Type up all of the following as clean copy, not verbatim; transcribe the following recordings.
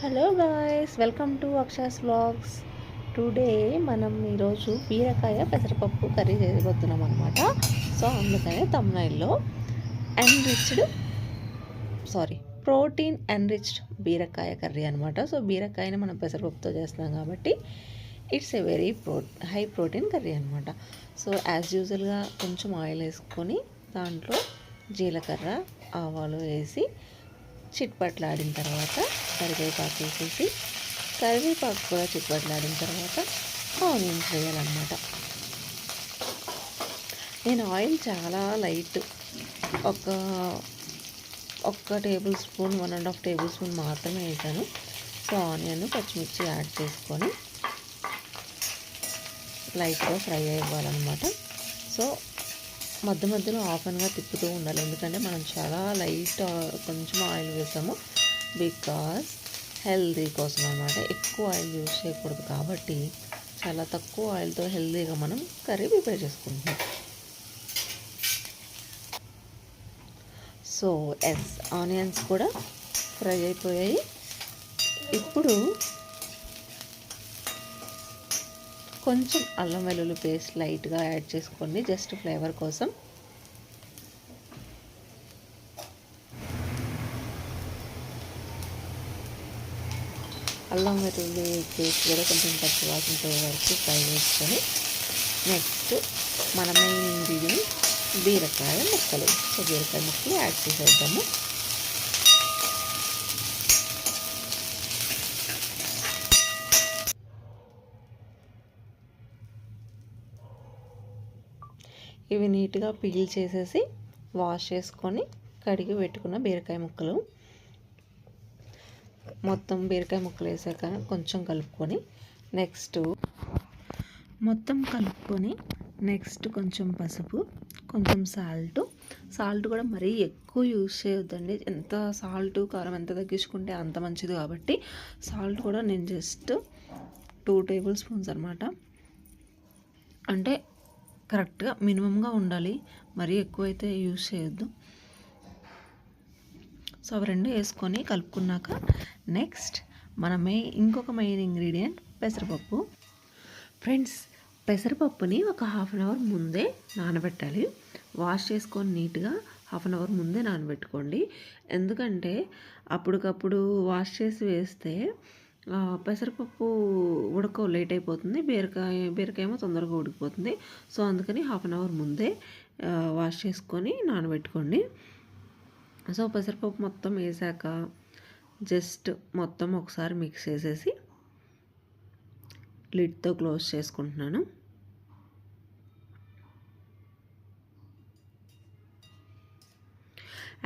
Hello guys, welcome to Aksha's vlogs. Today మనం ఈరోజు బీరకాయ పెసరపప్పు కర్రీ చేయబోతున్నాం అనమాట. సో అందుకనే తమ్నైల్లో ఎన్రిచ్డ్ ప్రోటీన్ ఎన్రిచ్డ్ బీరకాయ కర్రీ అనమాట. సో బీరకాయని మనం పెసరపప్పుతో చేస్తున్నాం కాబట్టి it's a very high protein curry అనమాట. సో యాజ్ యూజువల్గా కొంచెం ఆయిల్ వేసుకొని దాంట్లో జీలకర్ర ఆవాలు వేసి చిట్పట్లాడిన తర్వాత కరివేపాకు వేసేసి కరివేపాకు కూడా చిట్పట్లాడిన తర్వాత ఆనియన్స్ వేయాలన్నమాట. నేను ఆయిల్ చాలా లైట్ ఒక్క టేబుల్ స్పూన్ 1.5 టేబుల్ స్పూన్ మాత్రమే వేసాను. సో ఆనియన్ పచ్చిమిర్చి యాడ్ చేసుకొని లైట్గా ఫ్రై అవ్వాలన్నమాట. సో మధ్యలో ఆఫన్గా తిప్పుతూ ఉండాలి, ఎందుకంటే మనం చాలా లైట్ కొంచెం ఆయిల్ వేసాము బికాస్ హెల్దీ కోసం అనమాట. ఎక్కువ ఆయిల్ యూజ్ చేయకూడదు కాబట్టి చాలా తక్కువ ఆయిల్తో హెల్దీగా మనం కర్రీ ప్రిపేర్ చేసుకుంటున్నాం. సో ఆనియన్స్ కూడా ఫ్రై అయిపోయాయి. ఇప్పుడు కొంచెం అల్లం వెల్లుల్లి పేస్ట్ లైట్గా యాడ్ చేసుకోండి, జస్ట్ ఫ్లేవర్ కోసం. అల్లం వెల్లుల్లి పేస్ట్ కూడా కొంచెం పచ్చి వాసన పోయే వరకు ఫ్రై చేసుకొని నెక్స్ట్ మన మెయిన్ ఇంగ్రీడియంట్ బీరకాయ ముక్కలు. సో బీరకాయ ముక్కలు యాడ్ చేసేద్దాము. ఇవి నీట్గా పీల్ చేసేసి వాష్ చేసుకొని కడిగి పెట్టుకున్న బీరకాయ ముక్కలు మొత్తం బీరకాయ ముక్కలు వేసాక కొంచెం కలుపుకొని నెక్స్ట్ కొంచెం పసుపు, కొంచెం సాల్ట్ కూడా మరీ ఎక్కువ యూజ్ చేయొద్దండి. ఎంత సాల్ట్ కారం ఎంత తగ్గించుకుంటే అంత మంచిది కాబట్టి సాల్ట్ కూడా నేను జస్ట్ 2 టేబుల్ స్పూన్స్ అనమాట. అంటే కరెక్ట్గా మినిమంగా ఉండాలి, మరీ ఎక్కువైతే యూజ్ చేయొద్దు. సో అవి రెండు వేసుకొని కలుపుకున్నాక నెక్స్ట్ ఇంకొక మెయిన్ ఇంగ్రీడియంట్ పెసరపప్పు. ఫ్రెండ్స్, పెసరపప్పుని ఒక 1/2 అవర్ ముందే నానబెట్టాలి. వాష్ చేసుకొని నీట్గా 1/2 అవర్ ముందే నానబెట్టుకోండి. ఎందుకంటే అప్పటికప్పుడు వాష్ చేసి వేస్తే పెసరపప్పు లేట్ అయిపోతుంది, బీరకాయ ఏమో తొందరగా ఉడికిపోతుంది. సో అందుకని 1/2 అవర్ ముందే వాష్ చేసుకొని నానబెట్టుకోండి. సో పెసరపప్పు మొత్తం వేసాక జస్ట్ మొత్తం ఒకసారి మిక్స్ చేసేసి లిడ్తో క్లోజ్ చేసుకుంటున్నాను.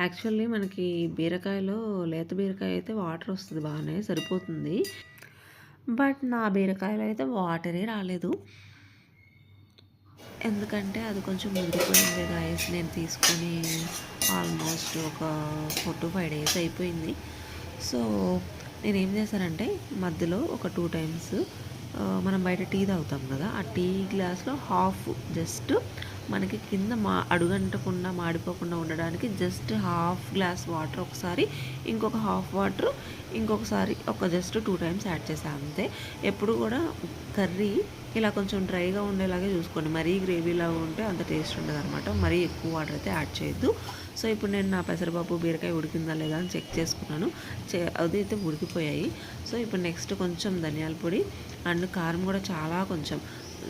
యాక్చువల్లీ మనకి బీరకాయలో లేత బీరకాయ అయితే వాటర్ వస్తుంది, బాగానే సరిపోతుంది. బట్ నా బీరకాయలో అయితే వాటరే రాలేదు, ఎందుకంటే అది కొంచెం మురిగిపోయింది గాయస్. నేను తీసుకొని ఆల్మోస్ట్ ఒక 4 to 5 days అయిపోయింది. సో నేనేం చేశానంటే మధ్యలో ఒక 2 times మనం బయట టీ తాగుతాం కదా, ఆ టీ గ్లాస్లో హాఫ్ జస్ట్ మనకి కింద అడుగంటకుండా మాడిపోకుండా ఉండడానికి జస్ట్ హాఫ్ గ్లాస్ వాటర్ ఒకసారి, ఇంకొక హాఫ్ వాటర్ ఇంకొకసారి జస్ట్ 2 times యాడ్ చేసాను అంతే. ఎప్పుడు కూడా కర్రీ ఇలా కొంచెం డ్రైగా ఉండేలాగే చూసుకోండి, మరీ గ్రేవీలాగా ఉంటే అంత టేస్ట్ ఉండదు అనమాట. మరీ ఎక్కువ వాటర్ అయితే యాడ్ చేయొద్దు. సో ఇప్పుడు నేను నా పెసరపప్పు బీరకాయ ఉడికిందా లేదా అని చెక్ చేసుకున్నాను, అదైతే ఉడికిపోయాయి. సో ఇప్పుడు నెక్స్ట్ కొంచెం ధనియాల పొడి అండ్ కారం కూడా చాలా కొంచెం,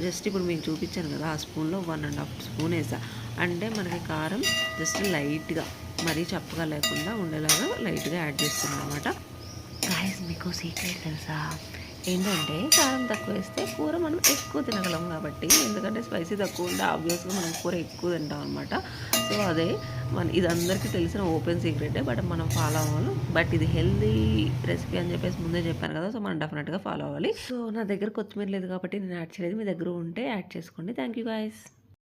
జస్ట్ ఇప్పుడు మీకు చూపించాను కదా ఆ స్పూన్లో 1.5 స్పూన్ వేసా. అంటే మనకి కారం జస్ట్ లైట్గా మరీ చప్పగా లేకుండా ఉండేలాగా లైట్గా యాడ్ చేస్తున్నాను అనమాట. గాయస్, మీకు సీక్రెట్ తెలుసా ఏంటంటే కారం తక్కువ వేస్తే కూర మనం ఎక్కువ తినగలం కాబట్టి, ఎందుకంటే స్పైసీ తక్కువ ఉంటే ఆబ్వియస్గా మనం కూర ఎక్కువ తింటాం అనమాట. సో అదే ఇది అందరికీ తెలిసిన ఓపెన్ సీక్రెటే, బట్ మనం ఫాలో అవ్వాలి. బట్ ఇది హెల్దీ రెసిపీ అని చెప్పేసి ముందే చెప్పాను కదా, సో మనం డెఫినెట్గా ఫాలో అవ్వాలి. సో నా దగ్గర కొత్తిమీర లేదు కాబట్టి నేను యాడ్ చేయలేదు, మీ దగ్గర ఉంటే యాడ్ చేసుకోండి. Thank you guys.